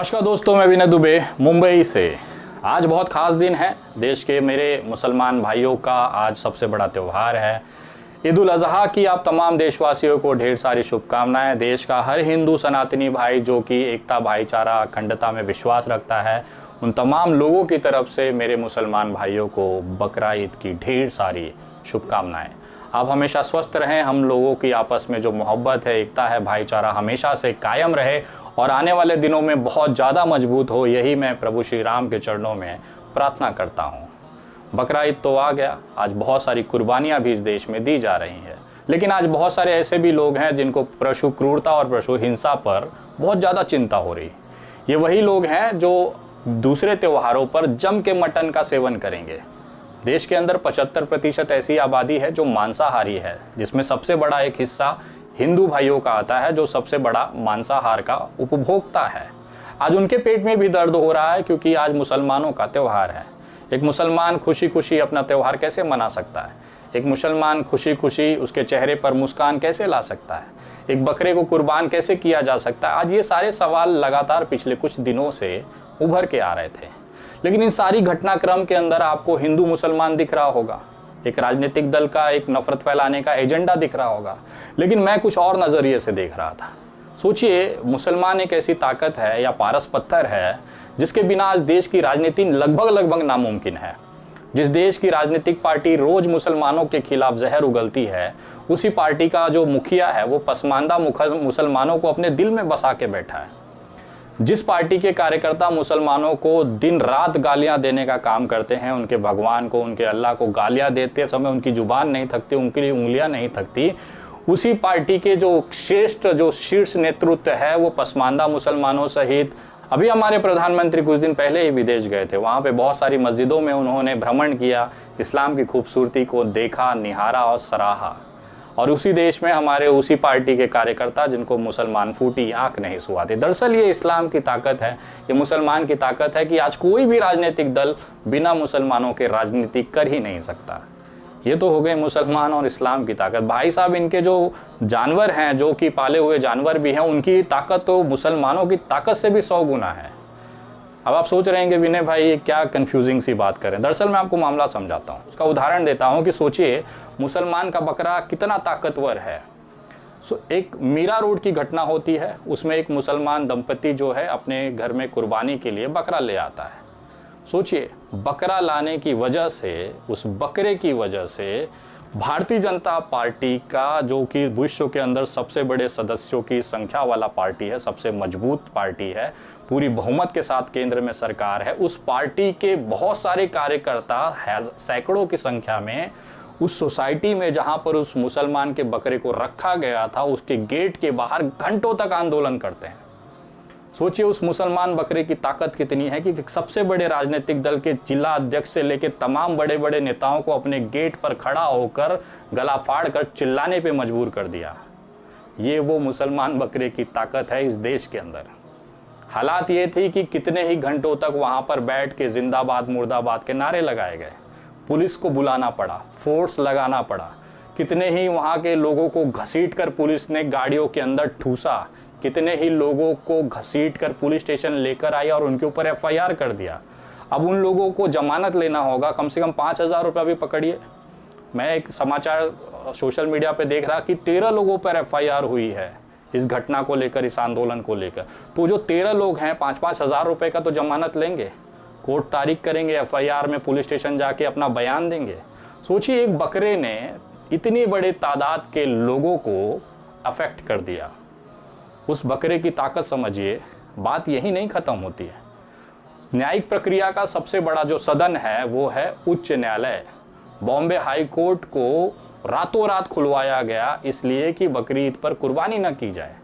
नमस्कार दोस्तों, मैं विनय दुबे मुंबई से। आज बहुत ख़ास दिन है। देश के मेरे मुसलमान भाइयों का आज सबसे बड़ा त्यौहार है ईद उल अज़हा की। आप तमाम देशवासियों को ढेर सारी शुभकामनाएं। देश का हर हिंदू सनातनी भाई जो कि एकता, भाईचारा, अखंडता में विश्वास रखता है, उन तमाम लोगों की तरफ से मेरे मुसलमान भाइयों को बकरा ईद की ढेर सारी शुभकामनाएं। आप हमेशा स्वस्थ रहें। हम लोगों की आपस में जो मोहब्बत है, एकता है, भाईचारा हमेशा से कायम रहे और आने वाले दिनों में बहुत ज़्यादा मजबूत हो, यही मैं प्रभु श्री राम के चरणों में प्रार्थना करता हूँ। बकरा ईद तो आ गया। आज बहुत सारी कुर्बानियाँ भी इस देश में दी जा रही हैं, लेकिन आज बहुत सारे ऐसे भी लोग हैं जिनको पशु क्रूरता और पशु हिंसा पर बहुत ज़्यादा चिंता हो रही। ये वही लोग हैं जो दूसरे त्योहारों पर जम के मटन का सेवन करेंगे। देश के अंदर 75% ऐसी आबादी है जो मांसाहारी है, जिसमें सबसे बड़ा एक हिस्सा हिंदू भाइयों का आता है, जो सबसे बड़ा मांसाहार का उपभोक्ता है। आज उनके पेट में भी दर्द हो रहा है क्योंकि आज मुसलमानों का त्यौहार है। एक मुसलमान खुशी खुशी अपना त्यौहार कैसे मना सकता है? एक मुसलमान खुशी खुशी उसके चेहरे पर मुस्कान कैसे ला सकता है? एक बकरे को कुर्बान कैसे किया जा सकता है? आज ये सारे सवाल लगातार पिछले कुछ दिनों से उभर के आ रहे थे, लेकिन इन सारी घटनाक्रम के अंदर आपको हिंदू मुसलमान दिख रहा होगा, एक राजनीतिक दल का एक नफरत फैलाने का एजेंडा दिख रहा होगा, लेकिन मैं कुछ और नज़रिए से देख रहा था। सोचिए, मुसलमान एक ऐसी ताकत है या पारस पत्थर है जिसके बिना आज देश की राजनीति लगभग नामुमकिन है। जिस देश की राजनीतिक पार्टी रोज मुसलमानों के खिलाफ जहर उगलती है, उसी पार्टी का जो मुखिया है वो पसमानदा मुसलमानों को अपने दिल में बसा के बैठा है। जिस पार्टी के कार्यकर्ता मुसलमानों को दिन रात गालियां देने का काम करते हैं, उनके भगवान को, उनके अल्लाह को गालियां देते समय उनकी जुबान नहीं थकती, उनकी लिए उंगलियां नहीं थकती, उसी पार्टी के जो श्रेष्ठ, जो शीर्ष नेतृत्व है वो पसमानदा मुसलमानों सहित, अभी हमारे प्रधानमंत्री कुछ दिन पहले ही विदेश गए थे। वहाँ पे बहुत सारी मस्जिदों में उन्होंने भ्रमण किया, इस्लाम की खूबसूरती को देखा, निहारा और सराहा। और उसी देश में हमारे उसी पार्टी के कार्यकर्ता जिनको मुसलमान फूटी आंख नहीं सुहाते। दरअसल ये इस्लाम की ताकत है, ये मुसलमान की ताकत है कि आज कोई भी राजनीतिक दल बिना मुसलमानों के राजनीति कर ही नहीं सकता। ये तो हो गए मुसलमान और इस्लाम की ताकत। भाई साहब, इनके जो जानवर हैं, जो कि पाले हुए जानवर भी हैं, उनकी ताकत तो मुसलमानों की ताकत से भी 100 गुना है। अब आप सोच रहे हैं कि विनय भाई ये क्या कंफ्यूजिंग सी बात करें। दरअसल मैं आपको मामला समझाता हूँ, उसका उदाहरण देता हूँ कि सोचिए मुसलमान का बकरा कितना ताकतवर है। एक मीरा रोड की घटना होती है, उसमें एक मुसलमान दंपति जो है अपने घर में कुर्बानी के लिए बकरा ले आता है। सोचिए, बकरा लाने की वजह से, उस बकरे की वजह से भारतीय जनता पार्टी का, जो कि विश्व के अंदर सबसे बड़े सदस्यों की संख्या वाला पार्टी है, सबसे मजबूत पार्टी है, पूरी बहुमत के साथ केंद्र में सरकार है, उस पार्टी के बहुत सारे कार्यकर्ता सैकड़ों की संख्या में उस सोसाइटी में जहां पर उस मुसलमान के बकरे को रखा गया था, उसके गेट के बाहर घंटों तक आंदोलन करते हैं। सोचिए उस मुसलमान बकरे की ताकत कितनी है कि सबसे बड़े राजनीतिक दल के जिला अध्यक्ष से लेकर तमाम बड़े बड़े नेताओं को अपने गेट पर खड़ा होकर गला फाड़ कर चिल्लाने पे मजबूर कर दिया। ये वो मुसलमान बकरे की ताकत है इस देश के अंदर। हालात ये थी कि कितने ही घंटों तक वहां पर बैठ के जिंदाबाद मुर्दाबाद के नारे लगाए गए, पुलिस को बुलाना पड़ा, फोर्स लगाना पड़ा, कितने ही वहां के लोगों को घसीट कर पुलिस ने गाड़ियों के अंदर ठूसा, कितने ही लोगों को घसीट कर पुलिस स्टेशन लेकर आई और उनके ऊपर FIR कर दिया। अब उन लोगों को जमानत लेना होगा, कम से कम 5,000 रुपया भी पकड़िए। मैं एक समाचार सोशल मीडिया पे देख रहा कि 13 लोगों पर FIR हुई है इस घटना को लेकर, इस आंदोलन को लेकर। तो जो 13 लोग हैं 5-5 हज़ार रुपये का तो जमानत लेंगे, कोर्ट तारीख करेंगे, FIR में पुलिस स्टेशन जाके अपना बयान देंगे। सोचिए, एक बकरे ने इतनी बड़ी तादाद के लोगों को अफेक्ट कर दिया। उस बकरे की ताकत समझिए। बात यही नहीं खत्म होती है। न्यायिक प्रक्रिया का सबसे बड़ा जो सदन है वो है उच्च न्यायालय। बॉम्बे हाई कोर्ट को रातों रात खुलवाया गया इसलिए कि बकरी ईद पर कुर्बानी न की जाए।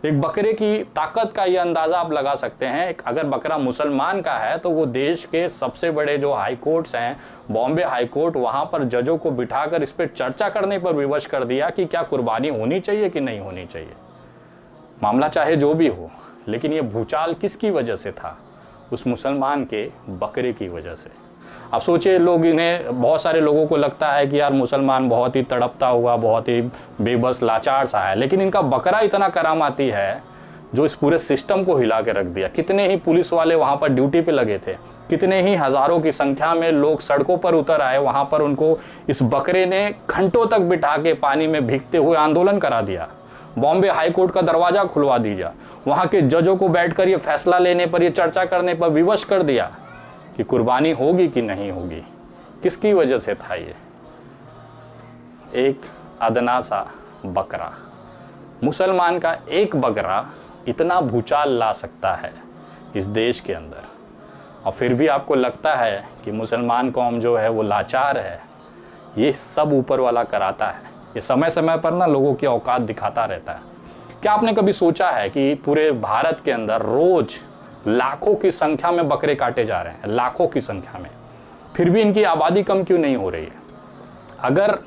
एक बकरे की ताकत का ये अंदाज़ा आप लगा सकते हैं। अगर बकरा मुसलमान का है तो वो देश के सबसे बड़े जो हाई कोर्ट्स हैं, बॉम्बे हाई कोर्ट, वहाँ पर जजों को बिठाकर इस पर चर्चा करने पर विवश कर दिया कि क्या कुर्बानी होनी चाहिए कि नहीं होनी चाहिए। मामला चाहे जो भी हो, लेकिन ये भूचाल किसकी वजह से था? उस मुसलमान के बकरे की वजह से। अब सोचिए, लोग इन्हें, बहुत सारे लोगों को लगता है कि यार मुसलमान बहुत ही तड़पता हुआ, बहुत ही बेबस लाचार सा है, लेकिन इनका बकरा इतना करामाती है जो इस पूरे सिस्टम को हिला के रख दिया। कितने ही पुलिस वाले वहाँ पर ड्यूटी पे लगे थे, कितने ही हज़ारों की संख्या में लोग सड़कों पर उतर आए, वहाँ पर उनको इस बकरे ने घंटों तक बिठा के पानी में भीगते हुए आंदोलन करा दिया। बॉम्बे हाई कोर्ट का दरवाज़ा खुलवा दिया, वहाँ के जजों को बैठकर ये फैसला लेने पर, ये चर्चा करने पर विवश कर दिया कि कुर्बानी होगी कि नहीं होगी। किसकी वजह से था ये? एक अदना सा बकरा। मुसलमान का एक बकरा इतना भूचाल ला सकता है इस देश के अंदर, और फिर भी आपको लगता है कि मुसलमान कौम जो है वो लाचार है। ये सब ऊपर वाला कराता है। ये समय समय पर ना लोगों की औकात दिखाता रहता है। क्या आपने कभी सोचा है कि पूरे भारत के अंदर रोज लाखों की संख्या में बकरे काटे जा रहे हैं, लाखों की संख्या में, फिर भी इनकी आबादी कम क्यों नहीं हो रही है? अगर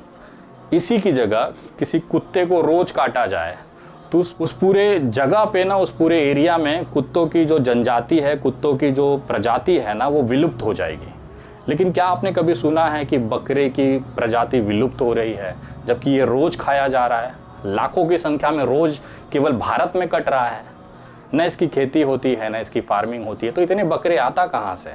इसी की जगह किसी कुत्ते को रोज काटा जाए तो उस पूरे जगह पे ना, उस पूरे एरिया में कुत्तों की जो जनजाति है, कुत्तों की जो प्रजाति है ना, वो विलुप्त हो जाएगी। लेकिन क्या आपने कभी सुना है कि बकरे की प्रजाति विलुप्त हो रही है, जबकि ये रोज़ खाया जा रहा है, लाखों की संख्या में रोज़ केवल भारत में कट रहा है? न इसकी खेती होती है, न इसकी फार्मिंग होती है, तो इतने बकरे आता कहाँ से?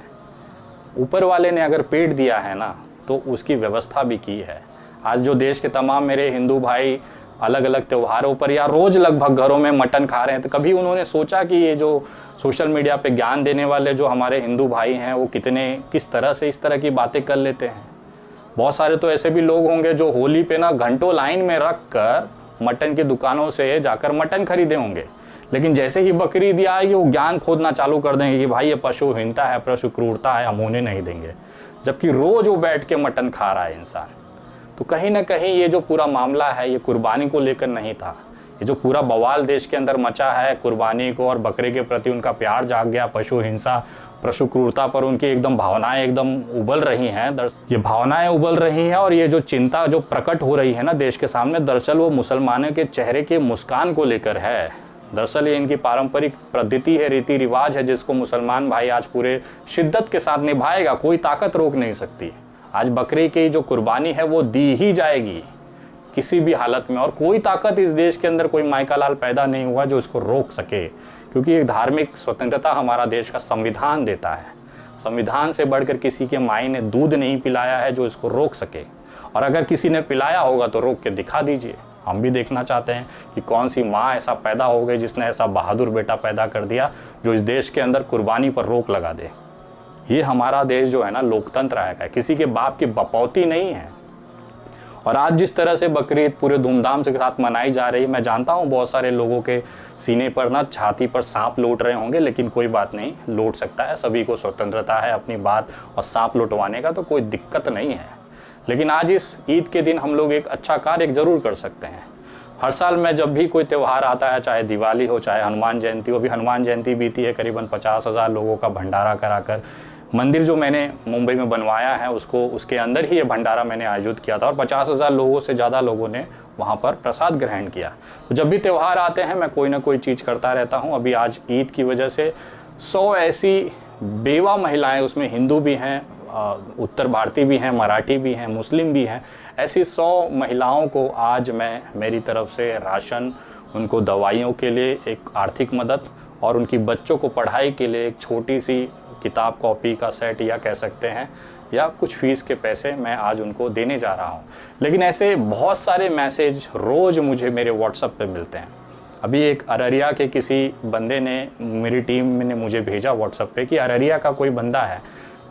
ऊपर वाले ने अगर पेट दिया है ना, तो उसकी व्यवस्था भी की है। आज जो देश के तमाम मेरे हिंदू भाई अलग अलग त्योहारों पर या रोज़ लगभग घरों में मटन खा रहे हैं, तो कभी उन्होंने सोचा कि ये जो सोशल मीडिया पे ज्ञान देने वाले जो हमारे हिंदू भाई हैं वो किस तरह से इस तरह की बातें कर लेते हैं? बहुत सारे तो ऐसे भी लोग होंगे जो होली पे ना घंटों लाइन में रख कर मटन की दुकानों से जाकर मटन खरीदे होंगे, लेकिन जैसे ही बकरी दिया आएगी वो ज्ञान खोदना चालू कर देंगे कि भाई ये पशु हिंसा है, पशु क्रूरता है, हम उन्हें नहीं देंगे, जबकि रोज़ वो बैठ के मटन खा रहा है इंसान। तो कहीं ना कहीं ये जो पूरा मामला है ये कुर्बानी को लेकर नहीं था। ये जो पूरा बवाल देश के अंदर मचा है कुर्बानी को और बकरे के प्रति उनका प्यार जाग गया, पशु हिंसा, पशु क्रूरता पर उनकी एकदम भावनाएं एकदम उबल रही हैं। ये भावनाएं उबल रही हैं और ये जो चिंता जो प्रकट हो रही है ना देश के सामने, दरअसल वो मुसलमानों के चेहरे के मुस्कान को लेकर है। दरअसल ये इनकी पारंपरिक पद्धति है, रीति रिवाज है, जिसको मुसलमान भाई आज पूरे शिद्दत के साथ निभाएगा। कोई ताकत रोक नहीं सकती। आज बकरे की जो कुर्बानी है वो दी ही जाएगी किसी भी हालत में, और कोई ताकत इस देश के अंदर, कोई माइका लाल पैदा नहीं हुआ जो इसको रोक सके, क्योंकि एक धार्मिक स्वतंत्रता हमारा देश का संविधान देता है। संविधान से बढ़कर किसी के माई ने दूध नहीं पिलाया है जो इसको रोक सके, और अगर किसी ने पिलाया होगा तो रोक के दिखा दीजिए। हम भी देखना चाहते हैं कि कौन सी माँ ऐसा पैदा हो गई जिसने ऐसा बहादुर बेटा पैदा कर दिया जो इस देश के अंदर कुर्बानी पर रोक लगा दे। ये हमारा देश जो है ना लोकतंत्र है, किसी के बाप की बपौती नहीं है। और आज जिस तरह से बकरीद पूरे धूमधाम से साथ मनाई जा रही है, मैं जानता हूँ बहुत सारे लोगों के सीने पर ना, छाती पर सांप लौट रहे होंगे, लेकिन कोई बात नहीं, लौट सकता है, सभी को स्वतंत्रता है अपनी बात और सांप लौटवाने का, तो कोई दिक्कत नहीं है। लेकिन आज इस ईद के दिन हम लोग एक अच्छा कार्य ज़रूर कर सकते हैं। हर साल में जब भी कोई त्यौहार आता है, चाहे दिवाली हो, चाहे हनुमान जयंती हो, अभी हनुमान जयंती बीती है, करीबन 50,000 लोगों का भंडारा कराकर मंदिर जो मैंने मुंबई में बनवाया है उसके अंदर ही ये भंडारा मैंने आयोजित किया था, और 50,000 लोगों से ज़्यादा लोगों ने वहाँ पर प्रसाद ग्रहण किया। तो जब भी त्यौहार आते हैं मैं कोई ना कोई चीज़ करता रहता हूँ। अभी आज ईद की वजह से 100 ऐसी बेवा महिलाएं, उसमें हिंदू भी हैं, उत्तर भारतीय भी हैं, मराठी भी हैं, मुस्लिम भी हैं, ऐसी 100 महिलाओं को आज मैं मेरी तरफ से राशन, उनको दवाइयों के लिए एक आर्थिक मदद, और उनकी बच्चों को पढ़ाई के लिए एक छोटी सी किताब कॉपी का सेट या कह सकते हैं, या कुछ फीस के पैसे मैं आज उनको देने जा रहा हूं। लेकिन ऐसे बहुत सारे मैसेज रोज़ मुझे मेरे व्हाट्सएप पे मिलते हैं। अभी एक अररिया के किसी बंदे ने, मेरी टीम ने मुझे भेजा व्हाट्सएप पे कि अररिया का कोई बंदा है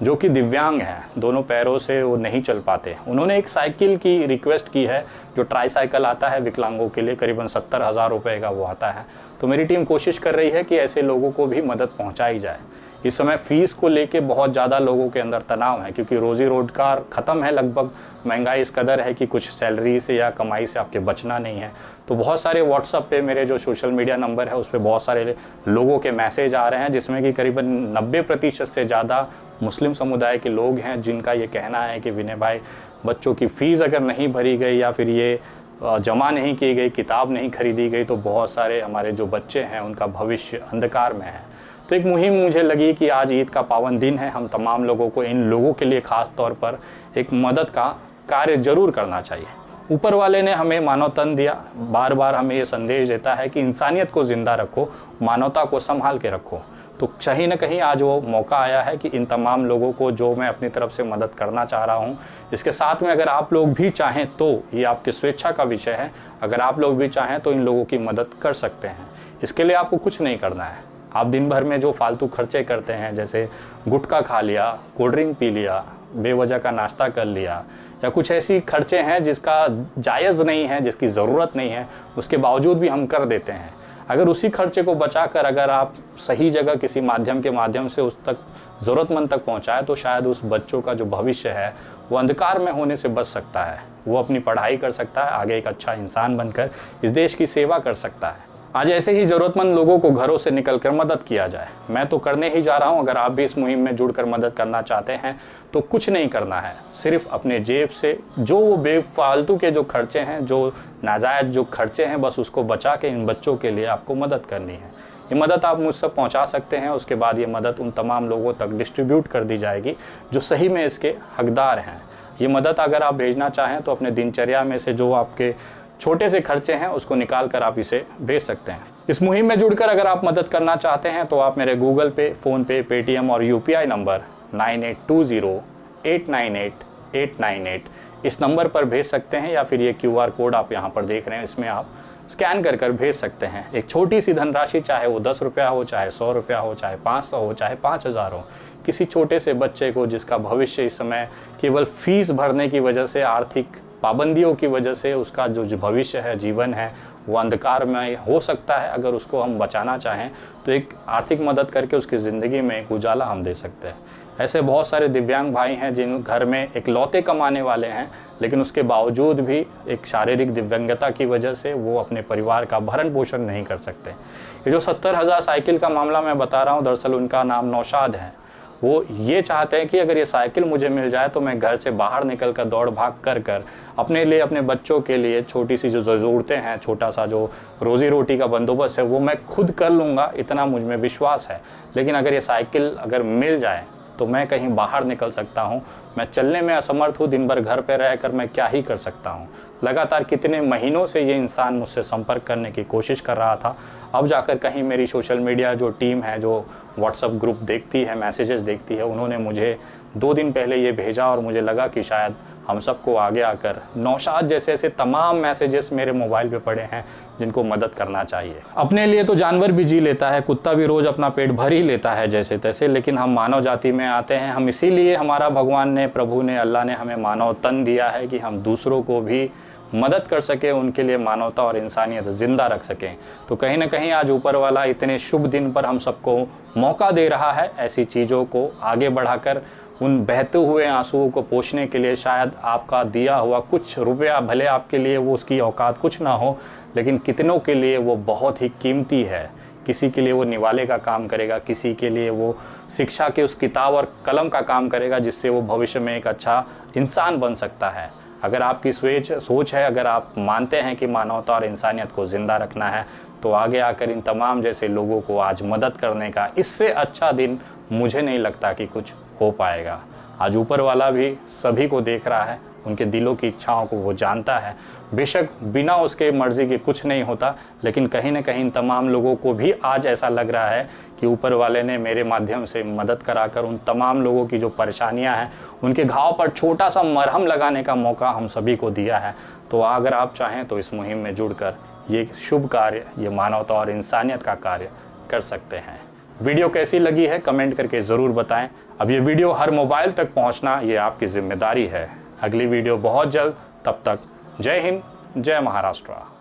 जो कि दिव्यांग है, दोनों पैरों से वो नहीं चल पाते। उन्होंने एक साइकिल की रिक्वेस्ट की है, जो ट्राई साइकिल आता है विकलांगों के लिए, करीबन 70,000 रुपये का वो आता है। तो मेरी टीम कोशिश कर रही है कि ऐसे लोगों को भी मदद पहुंचाई जाए। इस समय फ़ीस को लेके बहुत ज़्यादा लोगों के अंदर तनाव है, क्योंकि रोज़ी रोजगार ख़त्म है, लगभग महंगाई इस कदर है कि कुछ सैलरी से या कमाई से आपके बचना नहीं है। तो बहुत सारे व्हाट्सएप पे मेरे जो सोशल मीडिया नंबर है उस पर बहुत सारे लोगों के मैसेज आ रहे हैं, जिसमें कि करीबन 90% से ज़्यादा मुस्लिम समुदाय के लोग हैं, जिनका ये कहना है कि विनय भाई, बच्चों की फ़ीस अगर नहीं भरी गई या फिर ये जमा नहीं की गई, किताब नहीं खरीदी गई, तो बहुत सारे हमारे जो बच्चे हैं उनका भविष्य अंधकार में है। तो एक मुहिम मुझे लगी कि आज ईद का पावन दिन है, हम तमाम लोगों को, इन लोगों के लिए ख़ास तौर पर एक मदद का कार्य ज़रूर करना चाहिए। ऊपर वाले ने हमें मानव तन दिया, बार बार हमें ये संदेश देता है कि इंसानियत को ज़िंदा रखो, मानवता को संभाल के रखो। तो कहीं ना कहीं आज वो मौका आया है कि इन तमाम लोगों को जो मैं अपनी तरफ से मदद करना चाह रहा हूँ, इसके साथ में अगर आप लोग भी चाहें तो ये आपकी स्वेच्छा का विषय है, अगर आप लोग भी चाहें तो इन लोगों की मदद कर सकते हैं। इसके लिए आपको कुछ नहीं करना है। आप दिन भर में जो फालतू खर्चे करते हैं, जैसे गुटखा खा लिया, कोल्ड ड्रिंक पी लिया, बेवजह का नाश्ता कर लिया, या कुछ ऐसी खर्चे हैं जिसका जायज़ नहीं है, जिसकी ज़रूरत नहीं है, उसके बावजूद भी हम कर देते हैं। अगर उसी खर्चे को बचाकर अगर आप सही जगह किसी माध्यम के माध्यम से उस तक ज़रूरतमंद तक पहुंचाए, तो शायद उस बच्चों का जो भविष्य है वो अंधकार में होने से बच सकता है। वो अपनी पढ़ाई कर सकता है, आगे एक अच्छा इंसान बनकर इस देश की सेवा कर सकता है। आज ऐसे ही ज़रूरतमंद लोगों को घरों से निकलकर मदद किया जाए। मैं तो करने ही जा रहा हूं। अगर आप भी इस मुहिम में जुड़कर मदद करना चाहते हैं तो कुछ नहीं करना है, सिर्फ अपने जेब से जो वो बेफालतू के जो खर्चे हैं, जो नाजायज़ जो खर्चे हैं, बस उसको बचा के इन बच्चों के लिए आपको मदद करनी है। ये मदद आप मुझ तक पहुँचा सकते हैं। उसके बाद ये मदद उन तमाम लोगों तक डिस्ट्रीब्यूट कर दी जाएगी जो सही में इसके हकदार हैं। ये मदद अगर आप भेजना चाहें तो अपने दिनचर्या में से जो आपके छोटे से खर्चे हैं उसको निकाल कर आप इसे भेज सकते हैं। इस मुहिम में जुड़कर अगर आप मदद करना चाहते हैं तो आप मेरे गूगल पे, फ़ोन पे, पेटीएम और UPI नंबर 9820898898 इस नंबर पर भेज सकते हैं, या फिर ये QR कोड आप यहाँ पर देख रहे हैं, इसमें आप स्कैन कर कर भेज सकते हैं। एक छोटी सी धनराशि, चाहे वो 10 रुपया हो, चाहे 100 रुपया हो, चाहे 500 हो, चाहे 5000 हो, किसी छोटे से बच्चे को जिसका भविष्य इस समय केवल फीस भरने की वजह से, आर्थिक पाबंदियों की वजह से उसका जो भविष्य है, जीवन है, वो अंधकार में हो सकता है। अगर उसको हम बचाना चाहें तो एक आर्थिक मदद करके उसकी ज़िंदगी में एक उजाला हम दे सकते हैं। ऐसे बहुत सारे दिव्यांग भाई हैं जिन घर में इकलौते कमाने वाले हैं, लेकिन उसके बावजूद भी एक शारीरिक दिव्यांगता की वजह से वो अपने परिवार का भरण पोषण नहीं कर सकते। ये जो 70,000 साइकिल का मामला मैं बता रहा हूँ, दरअसल उनका नाम नौशाद है। वो ये चाहते हैं कि अगर ये साइकिल मुझे मिल जाए तो मैं घर से बाहर निकल कर दौड़ भाग कर अपने लिए, अपने बच्चों के लिए छोटी सी जो ज़रूरतें हैं, छोटा सा जो रोज़ी रोटी का बंदोबस्त है, वो मैं खुद कर लूँगा, इतना मुझ में विश्वास है। लेकिन अगर ये साइकिल अगर मिल जाए तो मैं कहीं बाहर निकल सकता हूँ। मैं चलने में असमर्थ हूँ, दिन भर घर पर रहकर मैं क्या ही कर सकता हूँ। लगातार कितने महीनों से ये इंसान मुझसे संपर्क करने की कोशिश कर रहा था। अब जाकर कहीं मेरी सोशल मीडिया जो टीम है, जो व्हाट्सएप ग्रुप देखती है, मैसेजेस देखती है, उन्होंने मुझे 2 दिन पहले ये भेजा और मुझे लगा कि शायद हम सबको आगे आकर नौशाद जैसे ऐसे तमाम मैसेजेस मेरे मोबाइल पे पड़े हैं जिनको मदद करना चाहिए। अपने लिए तो जानवर भी जी लेता है, कुत्ता भी रोज़ अपना पेट भर ही लेता है जैसे तैसे, लेकिन हम मानव जाति में आते हैं। हम इसीलिए, हमारा भगवान ने, प्रभु ने, अल्लाह ने हमें मानव तन दिया है कि हम दूसरों को भी मदद कर सके, उनके लिए मानवता और इंसानियत ज़िंदा रख सकें। तो कहीं ना कहीं आज ऊपर वाला इतने शुभ दिन पर हम सबको मौका दे रहा है ऐसी चीज़ों को आगे बढ़ाकर उन बहते हुए आंसुओं को पोंछने के लिए। शायद आपका दिया हुआ कुछ रुपया, भले आपके लिए वो उसकी औकात कुछ ना हो, लेकिन कितनों के लिए वो बहुत ही कीमती है। किसी के लिए वो निवाले का काम करेगा, किसी के लिए वो शिक्षा के उस किताब और कलम का काम करेगा जिससे वो भविष्य में एक अच्छा इंसान बन सकता है। अगर आपकी सोच है, अगर आप मानते हैं कि मानवता और इंसानियत को ज़िंदा रखना है, तो आगे आकर इन तमाम जैसे लोगों को आज मदद करने का इससे अच्छा दिन मुझे नहीं लगता कि कुछ हो पाएगा। आज ऊपर वाला भी सभी को देख रहा है, उनके दिलों की इच्छाओं को वो जानता है। बेशक बिना उसके मर्ज़ी के कुछ नहीं होता, लेकिन कहीं ना कहीं इन तमाम लोगों को भी आज ऐसा लग रहा है कि ऊपर वाले ने मेरे माध्यम से मदद कराकर उन तमाम लोगों की जो परेशानियां हैं, उनके घाव पर छोटा सा मरहम लगाने का मौका हम सभी को दिया है। तो अगर आप चाहें तो इस मुहिम में जुड़कर ये शुभ कार्य, ये मानवता और इंसानियत का कार्य कर सकते हैं। वीडियो कैसी लगी है कमेंट करके ज़रूर बताएं। अब ये वीडियो हर मोबाइल तक पहुंचना ये आपकी जिम्मेदारी है। अगली वीडियो बहुत जल्द, तब तक जय हिंद, जय महाराष्ट्र।